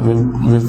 we've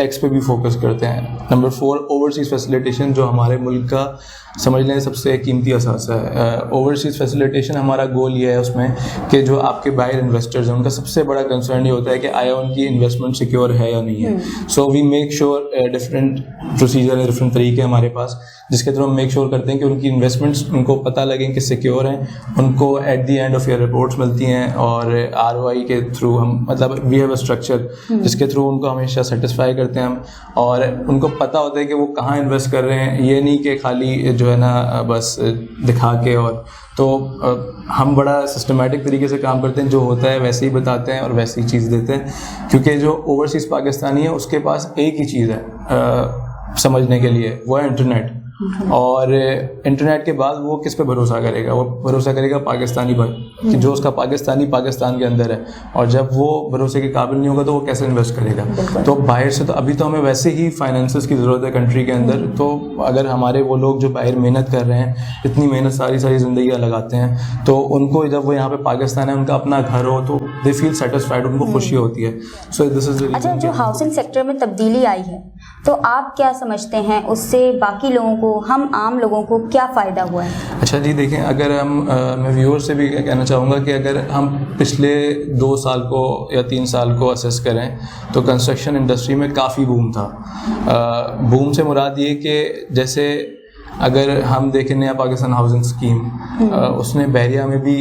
tax پہ بھی focus کرتے ہیں. نمبر 4 اوورسیز فیسیلیٹیشن, جو ہمارے ملک کا سمجھ لیں سب سے قیمتی اثاثہ ہے. اوورسیز فیسیلیٹیشن ہمارا گول یہ ہے اس میں کہ جو آپ کے باہر انویسٹرز ہیں ان کا سب سے بڑا کنسرن یہ ہوتا ہے کہ آیا ان کی انویسٹمنٹ سیکیور ہے یا نہیں ہے. So we make sure different procedure ہیں, ڈفرینٹ طریقے ہمارے پاس جس کے تھرو ہم میک شیور کرتے ہیں کہ ان کی انویسٹمنٹس ان کو پتہ لگیں کہ سیکیور ہیں, ان کو at the end of year reports ملتی ہیں, اور ROI کے تھرو ہم مطلب وی ہیو اے اسٹرکچر جس کے تھرو ان کو ہمیشہ سیٹسفائی کرتے ہیں ہم, اور ان کو پتہ ہوتا ہے کہ وہ کہاں انویسٹ کر رہے ہیں. یہ نہیں کہ خالی جو ہے نا بس دکھا کے, اور تو ہم بڑا سسٹمیٹک طریقے سے کام کرتے ہیں, جو ہوتا ہے ویسے ہی بتاتے ہیں اور ویسی ہی چیز دیتے ہیں, کیونکہ جو اوورسیز پاکستانی ہے اس کے پاس ایک ہی چیز ہے سمجھنے کے لیے, وہ ہے انٹرنیٹ. اور انٹرنیٹ کے بعد وہ کس پہ بھروسہ کرے گا؟ وہ بھروسہ کرے گا پاکستانی پر, کہ جو اس کا پاکستانی پاکستان کے اندر ہے, اور جب وہ بھروسے کے قابل نہیں ہوگا تو وہ کیسے انویسٹ کرے گا؟ تو باہر سے تو ابھی تو ہمیں ویسے ہی فائنینسز کی ضرورت ہے کنٹری کے اندر, تو اگر ہمارے وہ لوگ جو باہر محنت کر رہے ہیں, اتنی محنت ساری زندگیاں لگاتے ہیں, تو ان کو جب وہ یہاں پہ پاکستان ہے, ان کا اپنا گھر ہو, تو دے فیل سیٹسفائڈ, ان کو خوشی ہوتی ہے. سو دس از. اچھا, جو ہاؤسنگ سیکٹر میں تبدیلی آئی ہے تو آپ کیا سمجھتے ہیں اس سے باقی لوگوں کو, ہم عام لوگوں کو کیا فائدہ ہوا ہے؟ اچھا جی, دیکھیں, اگر ہم میں ویور سے بھی کہنا چاہوں گا کہ اگر ہم پچھلے 2 سال کو یا 3 سال کو اسیس کریں تو کنسٹرکشن انڈسٹری میں کافی بوم تھا. بوم سے مراد یہ کہ جیسے اگر ہم دیکھیں نیا پاکستان ہاؤسنگ اسکیم, اس نے بحریہ میں بھی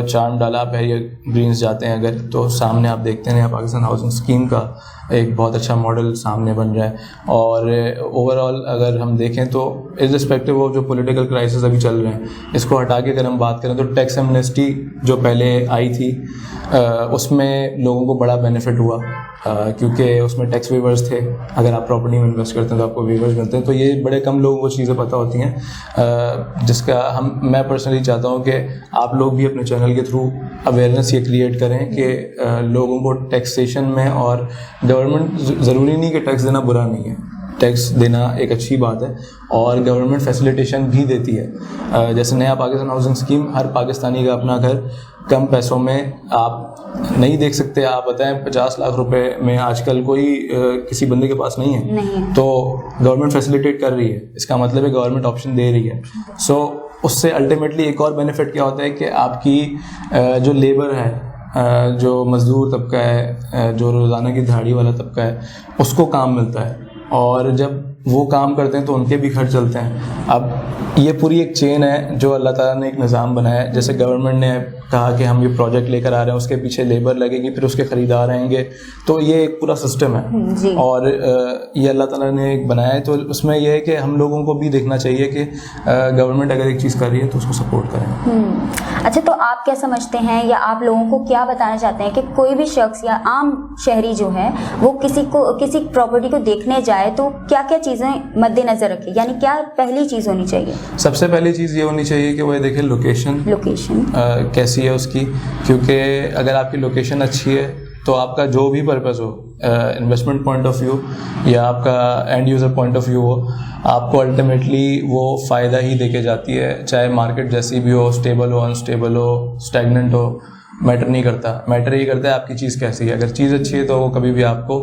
چارم ڈالا. بحریہ گرینز جاتے ہیں اگر, تو سامنے آپ دیکھتے ہیں نیا پاکستان ہاؤسنگ اسکیم کا ایک بہت اچھا ماڈل سامنے بن رہا ہے. اور اوور آل اگر ہم دیکھیں تو ارسپیکٹیو آف جو پولیٹیکل کرائسس ابھی چل رہے ہیں, اس کو ہٹا کے اگر ہم بات کریں تو ٹیکس ایمنیسٹی جو پہلے آئی تھی, اس میں لوگوں کو بڑا بینیفٹ ہوا, کیونکہ اس میں ٹیکس ویورز تھے. اگر آپ پراپرٹی میں انویسٹ کرتے ہیں تو آپ کو ویورز ملتے ہیں. تو یہ بڑے کم لوگوں کو چیزیں پتہ ہوتی ہیں, جس کا میں پرسنلی چاہتا ہوں کہ آپ لوگ بھی اپنے چینل کے تھرو اویئرنیس یہ کریٹ کریں کہ لوگوں کو ٹیکسیشن میں, اور گورنمنٹ ضروری نہیں کہ ٹیکس دینا برا نہیں ہے, ٹیکس دینا ایک اچھی بات ہے, اور گورنمنٹ فیسیلیٹیشن بھی دیتی ہے. جیسے نیا پاکستان ہاؤسنگ اسکیم, ہر پاکستانی کا اپنا گھر کم پیسوں میں آپ نہیں دیکھ سکتے. آپ بتائیں 50 لاکھ روپے میں آج کل کوئی کسی بندے کے پاس نہیں ہے, تو گورنمنٹ فیسیلیٹیٹ کر رہی ہے, اس کا مطلب ہے گورنمنٹ آپشن دے رہی ہے. سو اس سے الٹیمیٹلی ایک اور بینیفٹ کیا ہوتا ہے کہ آپ کی جو لیبر ہے, جو مزدور طبقہ ہے, جو روزانہ کی دہاڑی والا طبقہ ہے, اس کو کام ملتا ہے, اور جب وہ کام کرتے ہیں تو ان کے بھی خرچ چلتے ہیں. اب یہ پوری ایک چین ہے جو اللہ تعالیٰ نے ایک نظام بنایا ہے. جیسے گورنمنٹ نے کہا کہ ہم یہ پروجیکٹ لے کر آ رہے ہیں, اس کے پیچھے لیبر لگے گی, پھر اس کے خریدار آئیں گے, تو یہ ایک پورا سسٹم ہے, اور یہ اللہ تعالیٰ نے ایک بنایا ہے. تو اس میں یہ ہے کہ ہم لوگوں کو بھی دیکھنا چاہیے کہ گورنمنٹ اگر ایک چیز کر رہی ہے تو اس کو سپورٹ کریں. اچھا, تو آپ کیا سمجھتے ہیں یا آپ لوگوں کو کیا بتانا چاہتے ہیں کہ کوئی بھی شخص یا عام شہری جو ہے وہ کسی پراپرٹی کو دیکھنے جائے تو کیا کیا چیزیں مد نظر رکھے, یعنی کیا پہلی چیز ہونی چاہیے؟ سب سے پہلی چیز یہ ہونی چاہیے کہ وہ یہ دیکھیں لوکیشن کیسی ہے اس کی, کیونکہ اگر آپ کی لوکیشن اچھی ہے تو آپ کا جو بھی پرپز ہو, انویسٹمنٹ پوائنٹ آف ویو یا آپ کا end user point of view ہو, آپ کو الٹیمیٹلی وہ فائدہ ہی دے کے جاتی ہے. چاہے مارکیٹ جیسی بھی ہو, اسٹیبل ہو, انسٹیبل ہو, اسٹیگننٹ ہو, میٹر نہیں کرتا. میٹر یہ کرتا ہے آپ کی چیز کیسی ہے. اگر چیز اچھی ہے تو وہ کبھی بھی آپ کو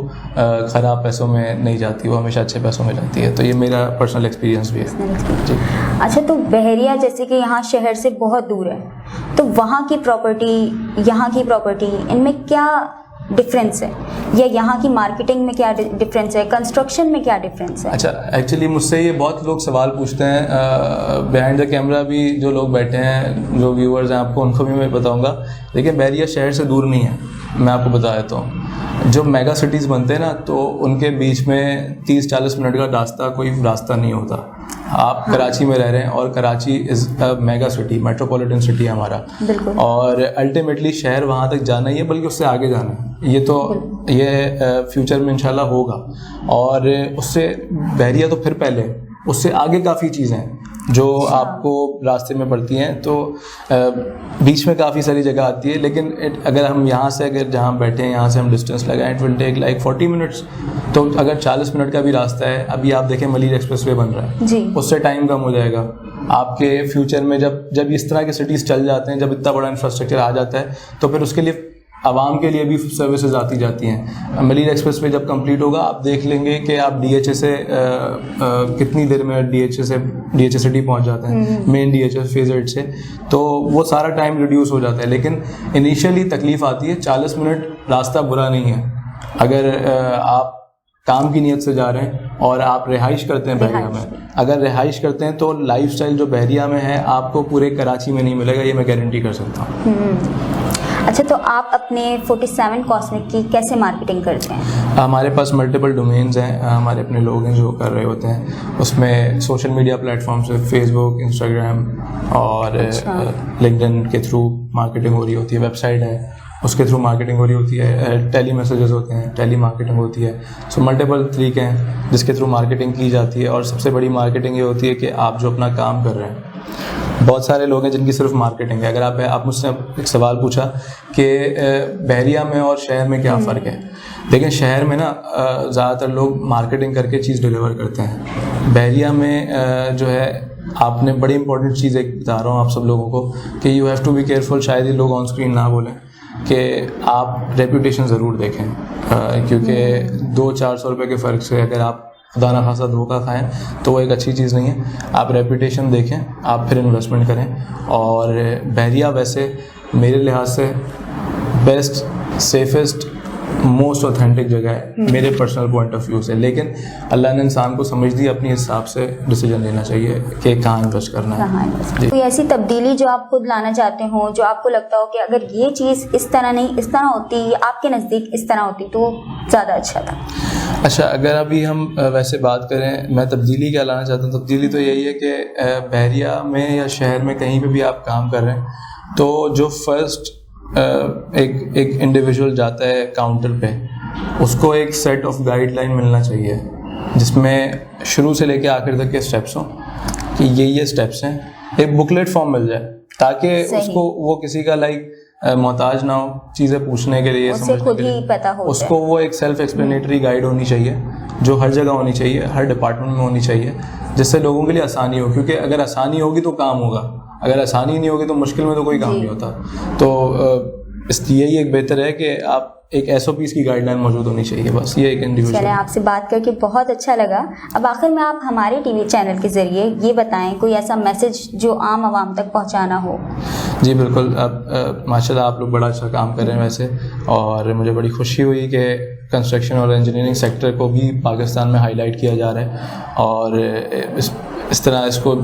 خراب پیسوں میں نہیں جاتی, وہ ہمیشہ اچھے پیسوں میں جاتی ہے. تو یہ میرا پرسنل ایکسپیرینس بھی ہے. جی. اچھا, تو بحریہ جیسے کہ یہاں شہر سے بہت دور ہے, تو وہاں کی پراپرٹی, یہاں کی پراپرٹی, ان میں کیا ڈفرینس ہے, یا یہاں کی مارکیٹنگ میں کیا ڈفرینس ہے, کنسٹرکشن میں کیا ڈفرینس ہے؟ اچھا, ایکچولی مجھ سے یہ بہت لوگ سوال پوچھتے ہیں, بیہائنڈ دا کیمرہ بھی جو لوگ بیٹھے ہیں, جو ویورز ہیں, آپ کو ان کو بھی میں بتاؤں گا. لیکن بحریہ شہر سے دور نہیں ہے, میں آپ کو بتا دیتا ہوں. جو میگا سٹیز بنتے ہیں نا, تو ان کے بیچ میں 30-40 منٹ کا راستہ کوئی راستہ نہیں ہوتا. آپ کراچی میں رہ رہے ہیں, اور کراچی از a mega city, metropolitan city ہے ہمارا, اور الٹیمیٹلی شہر وہاں تک جانا ہی ہے, بلکہ اس سے آگے جانا ہے. یہ فیوچر میں انشاءاللہ ہوگا. اور اس سے بحریہ تو پھر پہلے, اس سے آگے کافی چیزیں ہیں جو آپ کو راستے میں پڑتی ہیں. تو بیچ میں کافی ساری جگہ آتی ہے, لیکن اگر ہم یہاں سے اگر جہاں بیٹھے ہیں یہاں سے ہم ڈسٹینس لگائیں, it will take like 40 minutes. تو اگر 40 منٹ کا بھی راستہ ہے, ابھی آپ دیکھیں ملیر ایکسپریس وے بن رہا ہے, اس سے ٹائم کم ہو جائے گا. آپ کے فیوچر میں جب اس طرح کے سٹیز چل جاتے ہیں, جب اتنا بڑا انفراسٹرکچر آ جاتا ہے, تو پھر اس کے لیے عوام کے لیے بھی سروسز آتی جاتی ہیں. ملیر ایکسپریس وے جب کمپلیٹ ہوگا آپ دیکھ لیں گے کہ آپ ڈی ایچ اے سے کتنی دیر میں ڈی ایچ اے سٹی پہنچ جاتے ہیں, مین ڈی ایچ اے فیز 8 سے, تو وہ سارا ٹائم ریڈیوس ہو جاتا ہے. لیکن انیشیلی تکلیف آتی ہے. 40 منٹ راستہ برا نہیں ہے اگر آپ کام کی نیت سے جا رہے ہیں اور آپ رہائش کرتے ہیں بحریہ میں. اگر رہائش کرتے ہیں تو لائف سٹائل جو بحریہ میں ہے آپ کو پورے کراچی میں نہیں ملے گا, یہ میں گارنٹی کر سکتا ہوں. اچھا, تو آپ اپنے 47 کاسمک کی کیسے مارکیٹنگ کرتے ہیں؟ ہمارے پاس ملٹیپل ڈومینز ہیں, ہمارے اپنے لوگ ہیں جو کر رہے ہوتے ہیں. اس میں سوشل میڈیا پلیٹ فارمس ہیں, فیس بک, انسٹاگرام اور لنکڈن کے تھرو مارکیٹنگ ہو رہی ہوتی ہے. ویب سائٹ ہے اس کے تھرو مارکیٹنگ ہو رہی ہوتی ہے. ٹیلی میسیجز ہوتے ہیں, ٹیلی مارکیٹنگ ہوتی ہے. سو ملٹیپل طریقے ہیں جس کے تھرو مارکیٹنگ کی جاتی ہے. اور سب سے بڑی مارکیٹنگ یہ ہوتی ہے کہ آپ جو اپنا کام کر رہے ہیں, بہت سارے لوگ ہیں جن کی صرف مارکیٹنگ ہے. اگر آپ مجھ سے ایک سوال پوچھا کہ بحریہ میں اور شہر میں کیا فرق ہے, دیکھیں شہر میں نا زیادہ تر لوگ مارکیٹنگ کر کے چیز ڈیلیور کرتے ہیں. بحریہ میں جو ہے آپ نے بڑی امپورٹنٹ چیز ایک بتا رہا ہوں آپ سب لوگوں کو کہ you have to be careful. شاید یہ لوگ آن اسکرین نہ بولیں کہ آپ ریپوٹیشن ضرور دیکھیں, کیونکہ 200-400 روپے کے فرق سے اگر آپ خدا نہ خاصا دھوکہ کھائیں تو وہ ایک اچھی چیز نہیں ہے. آپ ریپوٹیشن دیکھیں, آپ پھر انویسٹمنٹ کریں. اور بحریہ ویسے میرے لحاظ سے بیسٹ, سیفسٹ, موسٹ اوتھینٹک جگہ ہے میرے پرسنل پوائنٹ آف ویو سے. لیکن اللہ نے انسان کو سمجھ دی, اپنے حساب سے ڈیسیجن لینا چاہیے کہ کہاں انویسٹ کرنا ہے. کوئی ایسی تبدیلی جو آپ خود لانا چاہتے ہوں, جو آپ کو لگتا ہو کہ اگر یہ چیز اس طرح نہیں, اس طرح ہوتی, آپ کے نزدیک اس طرح ہوتی تو زیادہ اچھا تھا؟ اچھا, اگر ابھی ہم ویسے بات کریں میں تبدیلی کیا لانا چاہتا ہوں, تبدیلی تو یہی ہے کہ بحریہ میں یا شہر میں کہیں پہ بھی آپ کام کر رہے ہیں تو جو فرسٹ ایک انڈیویجول جاتا ہے کاؤنٹر پہ, اس کو ایک سیٹ آف گائیڈ لائن ملنا چاہیے جس میں شروع سے لے کے آخر تک کے اسٹیپس ہوں کہ یہ اسٹیپس ہیں. ایک بکلیٹ فارم مل جائے تاکہ اس کو وہ کسی کا محتاج نہ ہو چیزیں پوچھنے کے لیے, سمجھنے کے لیے. اس کو وہ ایک سیلف ایکسپلینیٹری گائیڈ ہونی چاہیے جو ہر جگہ ہونی چاہیے, ہر ڈپارٹمنٹ میں ہونی چاہیے, جس سے لوگوں کے لیے آسانی ہو. کیونکہ اگر آسانی ہوگی تو کام ہوگا, اگر آسانی نہیں ہوگی تو مشکل میں تو کوئی کام نہیں ہوتا. تو اس لیے یہی ایک بہتر ہے کہ آپ ایک ایس او پیز کی گائیڈ لائن موجود ہونی چاہیے, بس یہ ایک انڈیویجول. چلیں, آپ سے بات کر کے بہت اچھا لگا. اب آخر میں آپ ہمارے ٹی وی چینل کے ذریعے یہ بتائیں کوئی ایسا میسج جو عام عوام تک پہنچانا ہو. جی بالکل, اب ماشاء اللہ آپ لوگ بڑا اچھا کام کر رہے ہیں ویسے, اور مجھے بڑی خوشی ہوئی کہ کنسٹرکشن اور انجینئرنگ سیکٹر کو بھی پاکستان میں ہائی لائٹ کیا جا رہا ہے. اور اس طرح اس کو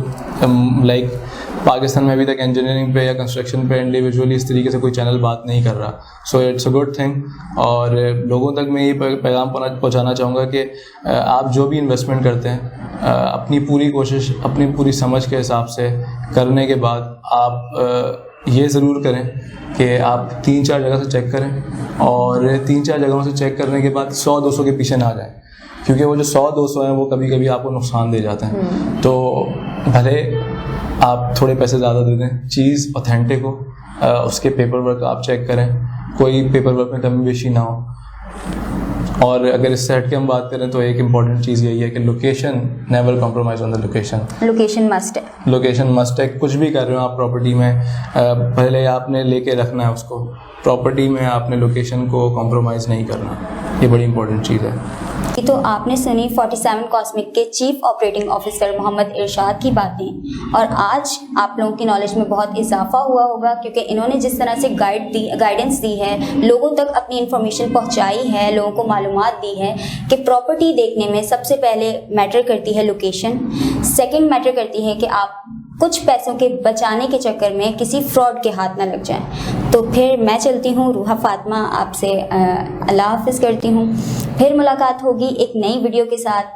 پاکستان میں ابھی تک انجینئرنگ پہ یا کنسٹرکشن پہ انڈیویجولی اس طریقے سے کوئی چینل بات نہیں کر رہا. So it's a good thing. اور لوگوں تک میں یہ پیغام پہنچانا چاہوں گا کہ آپ جو بھی انویسٹمنٹ کرتے ہیں اپنی پوری کوشش, اپنی پوری سمجھ کے حساب سے کرنے کے بعد آپ یہ ضرور کریں کہ آپ 3-4 جگہ سے چیک کریں, اور 3-4 جگہوں سے چیک کرنے کے بعد 100-200 کے پیچھے نہ جائیں, کیونکہ وہ جو 100-200 ہیں وہ کبھی کبھی آپ کو نقصان دے جاتے ہیں. تو بھلے آپ تھوڑے پیسے زیادہ دے دیں, چیز اوتھینٹک ہو, اس کے پیپر ورک آپ چیک کریں, کوئی پیپر ورک میں کمی بیشی نہ ہو. اور اگر اس سے ہٹ کے ہم بات کریں تو ایک امپورٹنٹ چیز یہی ہے کہ location, never compromise on the location. Location must ہے. کچھ بھی کر رہے ہو آپ پراپرٹی میں, پہلے آپ نے لے کے رکھنا ہے اس کو. پراپرٹی میں آپ نے لوکیشن کو کمپرومائز نہیں کرنا, یہ بڑی امپورٹنٹ چیز ہے. تو آپ نے سنی 47 کاسمک کے چیف آپریٹنگ آفیسر محمد ارشاد کی باتیں, اور آج آپ لوگوں کی نالج میں بہت اضافہ ہوا ہوگا کیونکہ انہوں نے جس طرح سے گائیڈنس دی ہے, لوگوں تک اپنی انفارمیشن پہنچائی ہے, لوگوں کو معلومات دی ہے کہ پراپرٹی دیکھنے میں سب سے پہلے میٹر کرتی ہے لوکیشن, سیکنڈ میٹر کرتی ہے کہ آپ کچھ پیسوں کے بچانے کے چکر میں کسی فراڈ کے ہاتھ نہ لگ جائیں. تو پھر میں چلتی ہوں, روحا فاطمہ آپ سے اللہ حافظ کرتی ہوں. پھر ملاقات ہوگی ایک نئی ویڈیو کے ساتھ.